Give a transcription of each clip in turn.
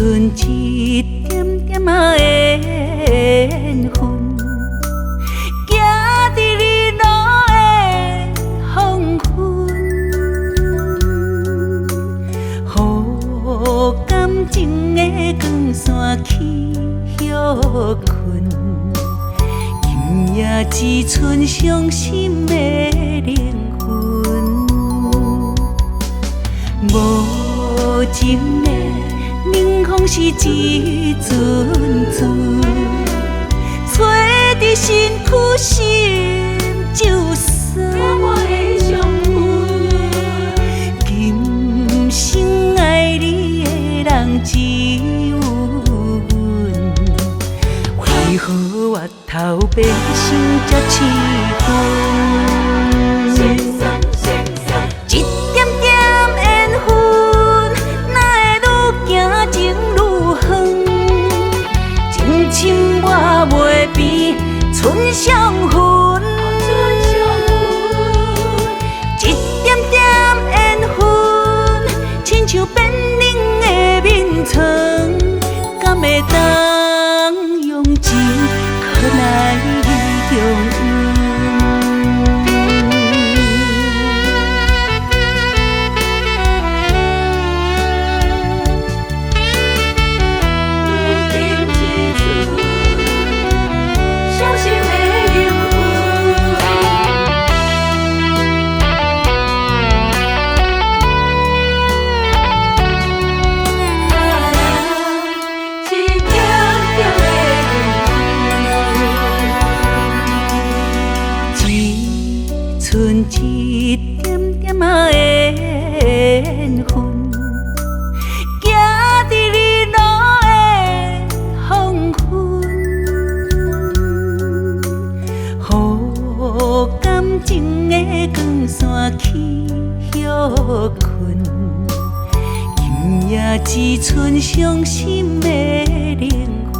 剩一点点仔的缘分，行伫你路的黄昏，予感情的光线去休困。今夜只剩伤心的灵魂，无情的冷风是一阵阵，吹伫身躯心就酸。我的伤痕，今生爱你的人只有阮，为何我头变心这痴昏？一点点缘分，哪会愈行情愈远？真心我袂变春相恨，一点点缘分，亲像变冷的眠床，敢会当用情可来重温？剩一点点仔的缘分，行伫你路的黄昏，予感情的光线去休困。今夜只剩伤心的灵魂，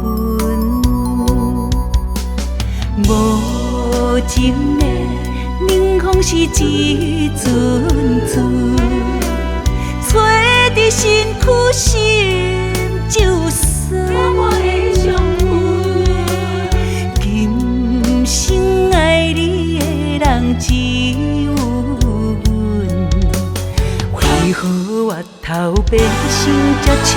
无情的冷风是一阵阵，吹伫身躯心就酸。我的伤痕，今生爱你的人只有阮，为何我头变心这痴？